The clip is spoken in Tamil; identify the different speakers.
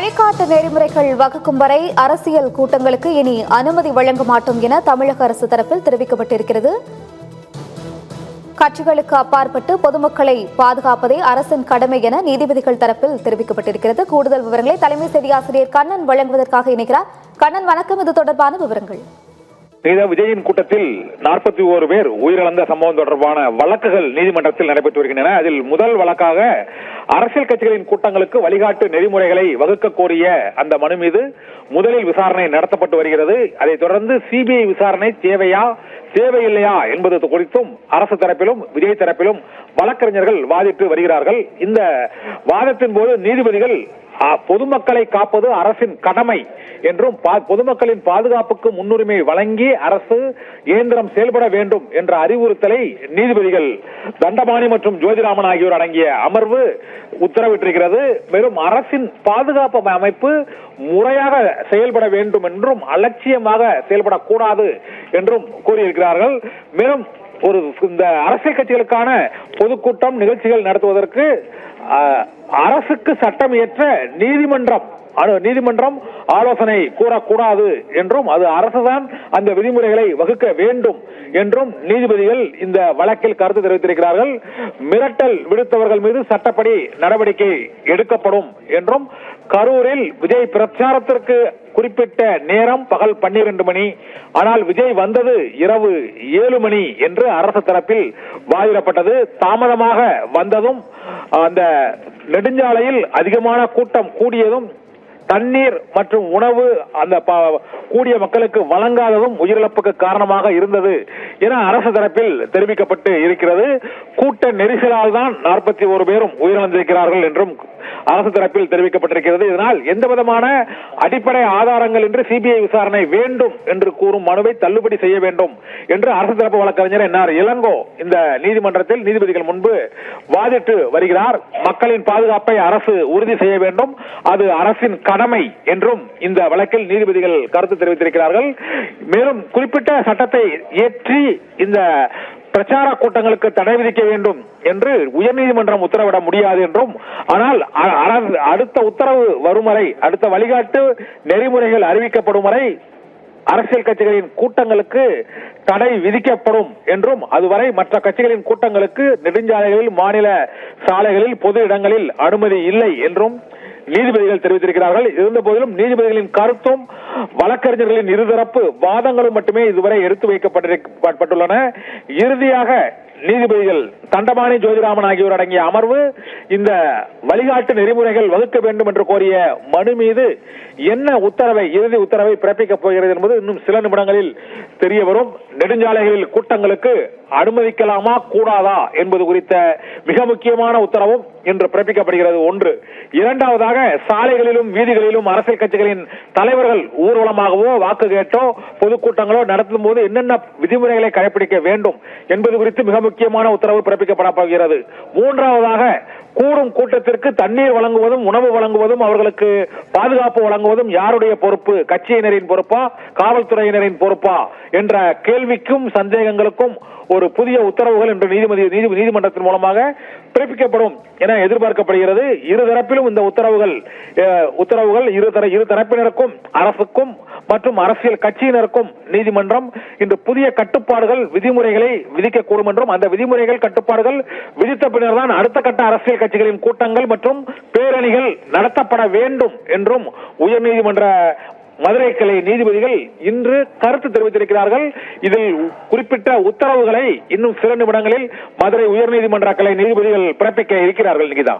Speaker 1: வழிகாட்டு நெறிமுறைகள் வகுக்கும் வரை அரசியல் கூட்டங்களுக்கு இனி அனுமதி வழங்க மாட்டோம் என தமிழக அரசு தரப்பில் தெரிவிக்கப்பட்டிருக்கிறது. கட்சிகளுக்கு அப்பாற்பட்டு பொதுமக்களை பாதுகாப்பதே அரசின் கடமை என நீதிபதிகள் தரப்பில் தெரிவிக்கப்பட்டிருக்கிறது. கூடுதல் விவரங்களை தலைமை செய்தி ஆசிரியர் கண்ணன் வழங்குவதற்காக இணைக்கிறார். கண்ணன், வணக்கம். இது தொடர்பான விவரங்கள்.
Speaker 2: விஜயின் கூட்டத்தில் 41 பேர் உயிரிழந்த சம்பவம் தொடர்பான வழக்குகள் நீதிமன்றத்தில் நடைபெற்று வருகின்றன. அதில் முதல் வழக்காக அரசியல் கட்சிகளின் கூட்டங்களுக்கு வழிகாட்டு நெறிமுறைகளை வகுக்க கோரிய அந்த மனு மீது முதலில் விசாரணை நடத்தப்பட்டு வருகிறது. அதைத் தொடர்ந்து சிபிஐ விசாரணை தேவையா தேவையில்லையா என்பது குறித்தும் அரசு தரப்பிலும் விஜய் தரப்பிலும் வழக்கறிஞர்கள் வாதிட்டு வருகிறார்கள். இந்த வாதத்தின் போது நீதிபதிகள் பொதுமக்களை காப்பது அரசின் கடமை என்றும் பொதுமக்களின் பாதுகாப்புக்கு முன்னுரிமை வழங்கி அரசு இயந்திரம் செயல்பட வேண்டும் என்ற அறிவுறுத்தலை நீதிபதிகள் தண்டபாணி மற்றும் ஜோதிராமன் ஆகியோர் அடங்கிய அமர்வு உத்தரவிட்டிருக்கிறது. மேலும் அரசின் பாதுகாப்பு அமைப்பு முறையாக செயல்பட வேண்டும் என்றும் அலட்சியமாக செயல்படக்கூடாது என்றும் கூறியிருக்கிறார்கள். மேலும் இந்த அரசியல் கட்சிகளுக்கான பொதுக்கூட்டம் நிகழ்ச்சிகள் நடத்துவதற்கு அரசுக்கு சட்டம் இயற்ற நீதிமன்றம் ஆலோசனை கூறக்கூடாது என்றும் அது அரசுதான் அந்த விதிமுறைகளை வகுக்க வேண்டும் என்றும் நீதிபதிகள் இந்த வழக்கில் கருத்து தெரிவித்திருக்கிறார்கள். மிரட்டல் விடுத்தவர்கள் மீது சட்டப்படி நடவடிக்கை எடுக்கப்படும் என்றும், கரூரில் விஜய் பிரச்சாரத்திற்கு குறிப்பிட்ட நேரம் பகல் 12 மணி, ஆனால் விஜய் வந்தது இரவு 7 மணி என்று அரசு தரப்பில் வாதிடப்பட்டது. தாமதமாக வந்ததும், அந்த நெடுஞ்சாலையில் அதிகமான கூட்டம் கூடியதும், தண்ணீர் மற்றும் உணவு அந்த கூடிய மக்களுக்கு வழங்காததும் உயிரிழப்புக்கு காரணமாக இருந்தது என அரசு தரப்பில் தெரிவிக்கப்பட்டு இருக்கிறது. கூட்ட நெரிசலால் தான் 41 பேரும் உயிரிழந்திருக்கிறார்கள் என்றும் அரசு தரப்பில் தெரிவிக்கப்பட்டிருக்கிறது. இதனால் எந்த விதமான அடிப்படை ஆதாரங்கள் என்று சிபிஐ விசாரணை வேண்டும் என்று கூறும் மனுவை தள்ளுபடி செய்ய வேண்டும் என்று அரசு தரப்பு வழக்கறிஞர் என்ஆர் இளங்கோ இந்த நீதிமன்றத்தில் நீதிபதிகள் முன்பு வாதிட்டு வருகிறார். மக்களின் பாதுகாப்பை அரசு உறுதி செய்ய வேண்டும், அது அரசின் கடமை என்றும் இந்த வழக்கில் நீதிபதிகள் கருத்து தெரிவித்திருக்கிறார்கள். மேலும் குறிப்பிட்ட சட்டத்தை இயற்றி இந்த பிரச்சார கூட்டங்களுக்கு தடை விதிக்க வேண்டும் என்று உயர்நீதிமன்றம் உத்தரவிட முடியாது என்றும், ஆனால் அடுத்த உத்தரவு வரும் வரை, அடுத்த வழிகாட்டு நெறிமுறைகள் அறிவிக்கப்படும் வரை அரசியல் கட்சிகளின் கூட்டங்களுக்கு தடை விதிக்கப்படும் என்றும், அதுவரை மற்ற கட்சிகளின் கூட்டங்களுக்கு நெடுஞ்சாலைகளில், மாநில சாலைகளில், பொது இடங்களில் அனுமதி இல்லை என்றும் நீதிபதிகள் தெரிவித்திருக்கிறார்கள். இருந்த போதிலும் நீதிபதிகளின் கருத்தும் வழக்கறிஞர்களின் இருதரப்பு வாதங்களும் மட்டுமே இதுவரை எடுத்து வைக்கப்பட்டுள்ளன. இறுதியாக நீதிபதிகள் தண்டபாணி, ஜோதிராமன் ஆகியோர் அடங்கிய அமர்வு இந்த வழிகாட்டு நெறிமுறைகள் வகுக்க வேண்டும் என்று கோரிய மனு மீது என்ன இறுதி உத்தரவை பிறப்பிக்கப் போகிறது என்பது இன்னும் சில நிமிடங்களில் தெரிய வரும். நெடுஞ்சாலைகளில் கூட்டங்களுக்கு அனுமதிக்கலாமா கூடாதா என்பது குறித்த மிக முக்கியமான உத்தரவும் இன்று பிறப்பிக்கப்படுகிறது. ஒன்று. இரண்டாவதாக, சாலைகளிலும் வீதிகளிலும் அரசியல் கட்சிகளின் தலைவர்கள் ஊர்வலமாகவோ வாக்கு கேட்டோ பொதுக்கூட்டங்களோ நடத்தும் போது என்னென்ன விதிமுறைகளை கடைபிடிக்க வேண்டும் என்பது குறித்து மிக முக்கியமான உத்தரவு பிறப்பிக்கப்பட போகிறது. மூன்றாவதாக, கூடும் கூட்டத்திற்கு தண்ணீர் வழங்குவதும், உணவு வழங்குவதும், அவர்களுக்கு பாதுகாப்பு வழங்குவதும் யாருடைய பொறுப்பு? கட்சியினரின் பொறுப்பா, காவல்துறையினரின் பொறுப்பா என்ற கேள்விக்கும் சந்தேகங்களுக்கும் ஒரு புதிய உத்தரவுகள் இன்று நீதிமன்றத்தின் மூலமாக பிறப்பிக்கப்படும் என எதிர்பார்க்கப்படுகிறது. இருதரப்பிலும் இந்த உத்தரவுகள் இரு தரப்பினருக்கும், அரசுக்கும் மற்றும் அரசியல் கட்சியினருக்கும் நீதிமன்றம் இன்று புதிய கட்டுப்பாடுகள், விதிமுறைகளை விதிக்கக்கூடும் என்றும், அந்த விதிமுறைகள், கட்டுப்பாடுகள் விதித்த பின்னர் தான் அடுத்த கட்ட அரசியல் கட்சிகளின் கூட்டங்கள் மற்றும் பேரணிகள் நடத்தப்பட வேண்டும் என்றும் உயர்நீதிமன்ற மதுரை கிளை நீதிபதிகள் இன்று கருத்து தெரிவித்திருக்கிறார்கள். இதில் குறிப்பிட்ட உத்தரவுகளை இன்னும் சில நிமிடங்களில் மதுரை உயர்நீதிமன்ற கிளை நீதிபதிகள் பிறப்பிக்க இருக்கிறார்கள். நிகிதா.